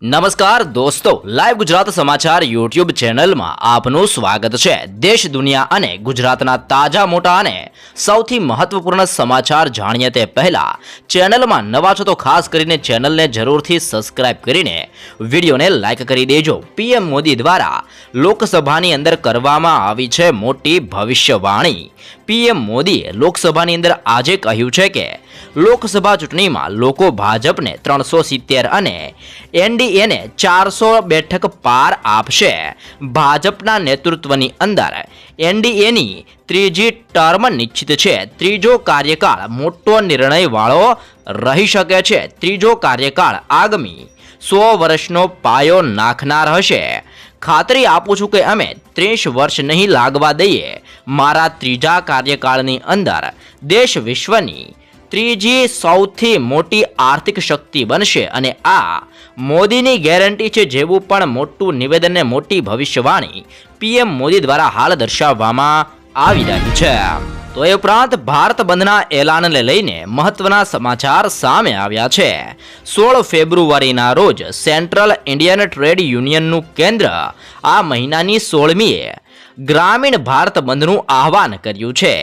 નમસ્કાર દોસ્તો, લાઈવ ગુજરાત સમાચાર યુટ્યુબ ચેનલમાં આપનું સ્વાગત છે। દેશ દુનિયા અને ગુજરાતના તાજા મોટા અને સૌથી મહત્વપૂર્ણ સમાચાર જાણીએ તે પહેલા ચેનલમાં નવા છો તો ખાસ કરીને ચેનલને જરૂરથી સબસ્ક્રાઇબ કરીને વિડીયોને લાઈક કરી દેજો। પીએમ મોદી દ્વારા લોકસભાની અંદર કરવામાં આવી છે મોટી ભવિષ્યવાણી। પીએમ મોદીએ લોકસભાની અંદર આજે કહ્યું છે કે લોકસભા ચૂંટણીમાં લોકો ભાજપને 370 અને એનડીએને 400 બેઠક પાર આપશે। ભાજપના નેતૃત્વની અંદર એનડીએની ત્રીજી ટર્મ નિશ્ચિત છે। ત્રીજો કાર્યકાળ મોટો નિર્ણયવાળો રહી શકે છે। ત્રીજો કાર્યકાળ આગામી 100 વર્ષનો પાયો નાખનાર હશે। ખાતરી આપું છું કે અમે 30 વર્ષ નહીં લાગવા દઈએ। મારા ત્રીજા કાર્યકાળની અંદર દેશ વિશ્વની ત્રીજી સૌથી મોટી આર્થિક શક્તિ બનશે અને આ મોદીની ગેરંટી છે। જેવું પણ મોટું નિવેદન ને મોટી ભવિષ્યવાણી પીએમ મોદી દ્વારા હાલ દર્શાવવામાં આવી રહી છે। તો એ ઉપરાંત ભારત બંધના એલાનને લઈને મહત્વના સમાચાર સામે આવ્યા છે। 16 ફેબ્રુઆરીના રોજ સેન્ટ્રલ ઇન્ડિયન ટ્રેડ યુનિયનનું કેન્દ્ર આ મહિનાની 16મીએ ગ્રામીણ ભારત બંધનું આહવાન કર્યું છે।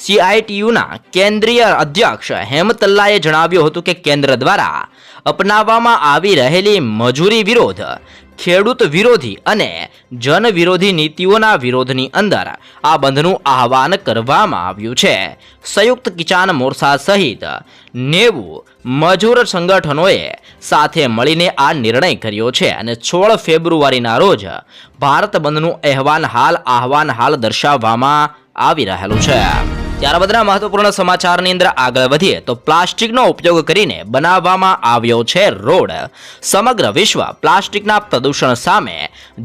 સીઆઈટીયુના કેન્દ્રીય અધ્યક્ષ હેમતલ્લાએ જણાવ્યું હતું કે કેન્દ્ર દ્વારા અપનાવવામાં આવી રહેલી મજૂરી વિરોધ, ખેડૂત વિરોધી અને જન વિરોધી નીતિઓના વિરોધની અંદર આ બંધનું આહવાન કરવામાં આવ્યું છે। સંયુક્ત કિસાન મોરચા સહિત 90 મજૂર સંગઠનોએ સાથે મળીને આ નિર્ણય કર્યો છે અને 16 ફેબ્રુઆરીના રોજ ભારત બંધનું આહવાન હાલ દર્શાવવામાં આવી રહેલું છે। ત્યારબાદના મહત્વપૂર્ણ સમાચારની અંદર આગળ વધીએ તો પ્લાસ્ટિકનો ઉપયોગ કરીને બનાવવામાં આવ્યો છે રોડ। સમગ્ર વિશ્વ પ્લાસ્ટિકના પ્રદૂષણ સામે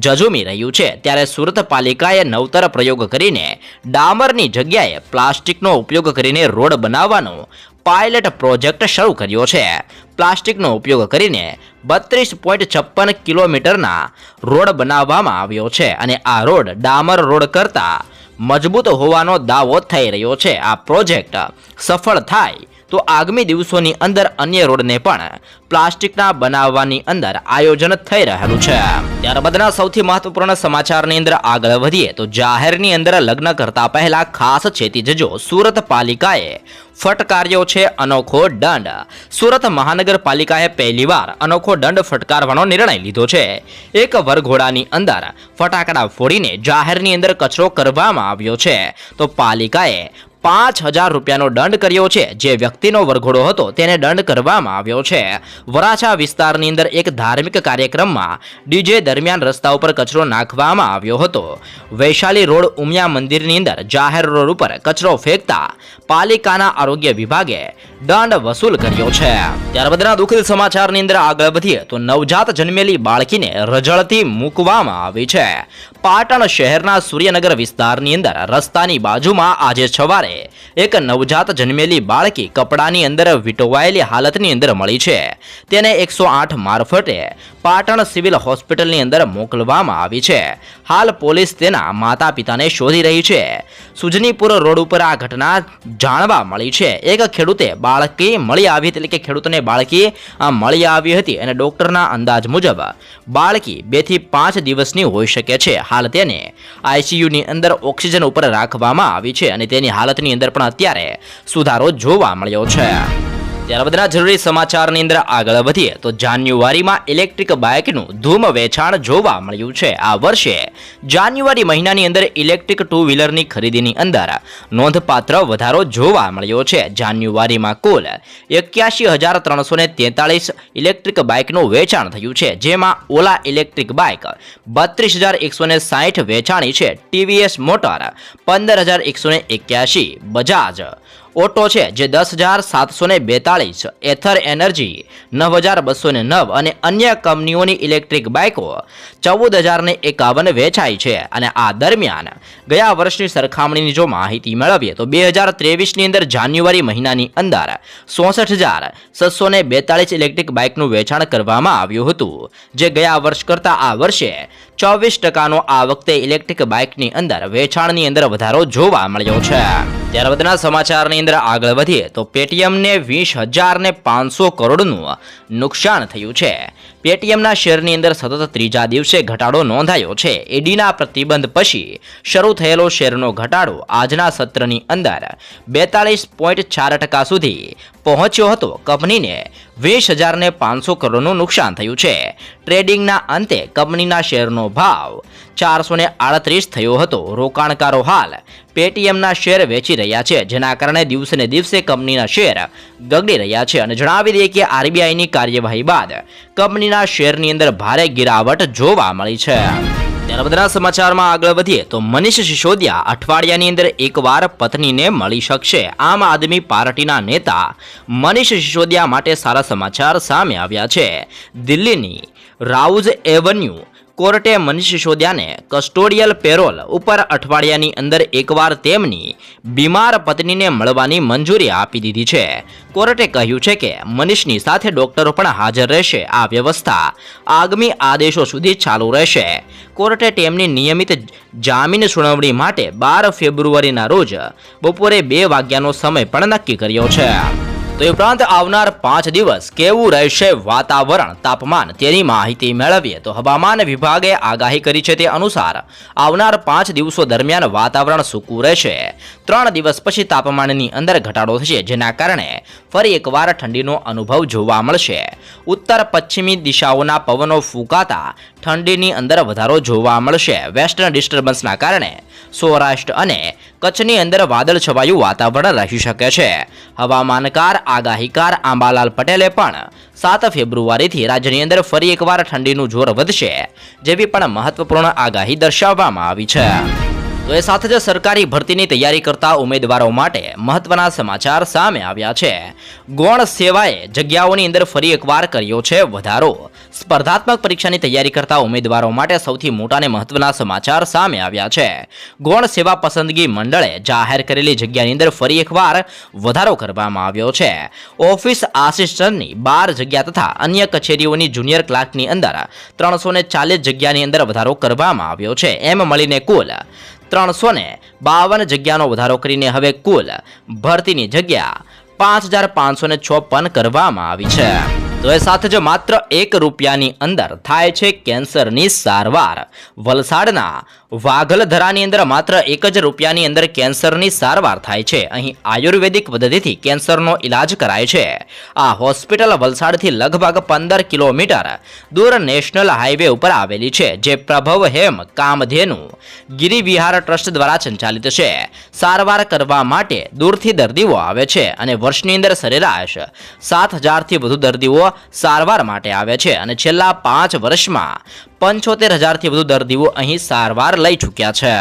ઝઝૂમી રહ્યું છે, ત્યારે સુરત પાલિકાએ નવતર પ્રયોગ કરીને ડામરની જગ્યાએ પ્લાસ્ટિકનો ઉપયોગ કરીને રોડ બનાવવાનો પાયલટ પ્રોજેક્ટ શરૂ કર્યો છે। પ્લાસ્ટિકનો ઉપયોગ કરીને 32.56 કિલોમીટરના રોડ બનાવવામાં આવ્યો છે અને આ રોડ ડામર રોડ કરતાં મજબૂત હોવાનો દાવો થઈ રહ્યો છે। આ પ્રોજેક્ટ સફળ થાય તો આગામી દિવસોની અંદર અન્ય રોડને પણ પ્લાસ્ટિકના બનાવવાની અંદર આયોજન થઈ રહેલું છે। ત્યારબાદના સૌથી મહત્વપૂર્ણ સમાચારની અંદર આગળ વધીએ તો જાહેરની અંદર લગ્ન કરતા પહેલા ખાસ ચેતી જજો। સુરત પાલિકાએ ફટકાર્યો છે અનોખો દંડ। સુરત મહાનગરપાલિકાએ પહેલીવાર અનોખો દંડ ફટકારવાનો નિર્ણય લીધો છે। એક વરઘોડાની અંદર ફટાકડા ફોડીને જાહેરની અંદર કચરો કરવામાં આવ્યો છે તો પાલિકાએ 5000 રૂપિયાનો દંડ કર્યો છે। જે વ્યક્તિનો વરઘોડો હતો તેને દંડ કરવામાં આવ્યો છે। વરાછા વિસ્તારની અંદર એક ધાર્મિક કાર્યક્રમમાં ડીજે દરમિયાન રસ્તા ઉપર કચરો નાખવામાં આવ્યો હતો। વૈશાલી રોડ ઉમિયા મંદિરની અંદર જાહેર રોડ ઉપર કચરો ફેંકતા પાલિકાના આરોગ્ય વિભાગે દંડ વસૂલ કર્યો છે। ત્યારબાદના દુઃખદ સમાચારની અંદર આગળ વધીએ તો નવજાત જન્મેલી બાળકીને રઝળતી મૂકવામાં આવી છે। પાટણ શહેરના સૂર્યનગર વિસ્તારની અંદર રસ્તાની બાજુમાં આજે સવારે એક નવજાત જન્મેલી બાળકી કપડાની અંદર વીંટવાયેલી હાલતની અંદર મળી છે। તેને 108 મારફતે પાટણ સિવિલ હોસ્પિટલની અંદર મોકલવામાં આવી છે। હાલ પોલીસ તેના માતા પિતાને શોધી રહી છે। સુજનીપુર રોડ ઉપર આ ઘટના જાણવા મળી છે। એક ખેડૂતે બાળકી મળી આવી એટલે કે ખેડૂતને બાળકી મળી આવી હતી અને ડોક્ટરના અંદાજ મુજબ બાળકી 2 થી 5 દિવસની હોઈ શકે છે। હાલ તેને આઈસીયુની અંદર ઓક્સિજન ઉપર રાખવામાં આવી છે અને તેની હાલતની અંદર પણ અત્યારે સુધારો જોવા મળ્યો છે। ત્યારબાદના જરૂરી સમાચારની અંદર આગળ વધીએ તો જાન્યુઆરીમાં ઇલેક્ટ્રિક બાઇકનું ધૂમ વેચાણ જોવા મળ્યું છે। આ વર્ષે જાન્યુઆરી મહિનાની અંદર ઇલેક્ટ્રિક 2 વ્હીલરની ખરીદીની અંદર નોંધપાત્ર વધારો જોવા મળ્યો છે। જાન્યુઆરીમાં કુલ 81343 ઇલેક્ટ્રિક બાઇકનું વેચાણ થયું છે, જેમાં ઓલા ઇલેક્ટ્રિક બાઇક 32160 વેચાણી છે। ટીવીએસ મોટર 15181, બજાજ ઓટો છે જે 10742, એથર એનર્જી 9209 અને અન્ય કંપનીઓની ઇલેક્ટ્રિક બાઇકો 14051 વેચાઈ છે। અને આ દરમિયાન ગયા વર્ષની સરખામણીની જો માહિતી મેળવીએ તો 2023ની અંદર જાન્યુઆરી મહિનાની અંદર 64642 ઇલેક્ટ્રિક બાઇકનું વેચાણ કરવામાં આવ્યું હતું, જે ગયા વર્ષ કરતાં આ વર્ષે 24% આ વખતે ઇલેક્ટ્રિક બાઇકની અંદર વેચાણની અંદર વધારો જોવા મળ્યો છે। ત્યાર બાદના સમાચારની અંદર આગળ વધીએ તો પેટીએમને 20,500 કરોડનું નુકસાન થયું છે. પેટીએમના શેરની અંદર સતત ત્રીજા દિવસે ઘટાડો નોંધાયો છે. ઈડીના પ્રતિબંધ પછી શરૂ થયેલો શેરનો ઘટાડો આજના સત્રની અંદર 42.4% સુધી પહોંચ્યો હતો. કંપનીને 20,500 કરોડનું નુકસાન થયું છે. ટ્રેડિંગના અંતે કંપનીના શેરનો ભાવ 438 થયો હતો. રોકાણકારો હાલ પેટીએમના શેર વેચી રહ્યા છે, જેના કારણે દિવસે ને દિવસે કંપનીના શેર ગગડી રહ્યા છે. અને જણાવી દઈએ કે આરબીઆઈની કાર્યવાહી બાદ કંપનીના શેરની અંદર ભારે ગિરાવટ જોવા મળી છે. ત્યારબાદના સમાચારમાં આગળ વધીએ તો મનીષ સિસોદિયા અઠવાડિયાની અંદર એકવાર પત્નીને મળી શકશે. આમ આદમી પાર્ટીના નેતા મનીષ સિસોદિયા માટે સારા સમાચાર સામે આવ્યા છે. દિલ્હીની રાઉઝ એવન્યુ કોર્ટે મનીષ સિસોદિયાને કસ્ટોડિયલ પેરોલ ઉપર અઠવાડિયાની અંદર એકવાર તેમની બીમાર પત્નીને મળવાની મંજૂરી આપી દીધી છે. કોર્ટે કહ્યું છે કે મનીષની સાથે ડોક્ટરો પણ હાજર રહેશે. આ વ્યવસ્થા આગામી આદેશો સુધી ચાલુ રહેશે. કોર્ટે તેમની નિયમિત જામીન સુનાવણી માટે 12 ફેબ્રુઆરીના રોજ બપોરે 2 વાગ્યાનો સમય પણ નક્કી કર્યો છે. તો એ ઉપરાંત આવનાર 5 દિવસ કેવું રહેશે વાતાવરણ, તાપમાન, તેની માહિતી મેળવીએ તો હવામાન વિભાગે આગાહી કરી છે તે અનુસાર આવનાર 5 દિવસો દરમિયાન વાતાવરણ સૂકું રહેશે. 3 દિવસ પછી તાપમાનની અંદર ઘટાડો થશે, જેના કારણે ફરી એકવાર ઠંડીનો અનુભવ જોવા મળશે. ઉત્તર પશ્ચિમી દિશાઓના પવનો ફૂંકાતા ઠંડીની અંદર વધારો જોવા મળશે. વેસ્ટર્ન ડિસ્ટર્બન્સના કારણે સૌરાષ્ટ્ર અને કચ્છની અંદર વાદળ છવાયું વાતાવરણ રહી શકે છે. હવામાનકાર આગાહીકાર આંબાલાલ પટેલે પણ 7 ફેબ્રુઆરીથી રાજ્યની અંદર ફરી એકવાર ઠંડીનું જોર વધશે જેવી પણ મહત્વપૂર્ણ આગાહી દર્શાવવામાં આવી છે. તો એ સાથે જ સરકારી ભરતીની તૈયારી કરતા ઉમેદવારો માટે મહત્વના સમાચાર સામે આવ્યા છે. ગૌણ સેવાએ જગ્યાઓની અંદર ફરી એકવાર કર્યો છે વધારો. સ્પર્ધાત્મક પરીક્ષાની તૈયારી કરતા ઉમેદવારો માટે સૌથી મોટા અને મહત્વના સમાચાર સામે આવ્યા છે. ગૌણ સેવા પસંદગી મંડળે જાહેર કરેલી જગ્યાની અંદર ફરી એકવાર વધારો કરવામાં આવ્યો છે. ઓફિસ આસિસ્ટન્ટની 12 જગ્યા તથા અન્ય કચેરીઓની જુનિયર ક્લાર્કની અંદર 340 જગ્યાની અંદર વધારો કરવામાં આવ્યો છે. એમ મળીને કુલ 352 જગ્યાનો વધારો કરીને હવે કુલ ભરતીની જગ્યા 5,556 કરવામાં આવી છે. તો એ સાથે જ માત્ર ₹1 અંદર થાય છે કેન્સરની સારવાર. વલસાડના વાઘલધરાની અંદર માત્ર ₹1 અંદર કેન્સરની સારવાર થાય છે. અહીં આયુર્વેદિક પદ્ધતિથી કેન્સરનો ઇલાજ કરાય છે. આ હોસ્પિટલ વલસાડથી લગભગ 15 કિલોમીટર દૂર નેશનલ હાઈવે ઉપર આવેલી છે, જે પ્રભવ હેમ કામધેનુ ગિરિવિહાર ટ્રસ્ટ દ્વારા સંચાલિત છે. સારવાર કરવા માટે દૂરથી દર્દીઓ આવે છે અને વર્ષની અંદર સરેરાશ 7,000થી વધુ દર્દીઓ સારવાર માટે આવે છે અને છેલ્લા 5 વર્ષમાં 75,000થી વધુ દર્દીઓ અહીં સારવાર લઈ ચૂક્યા છે.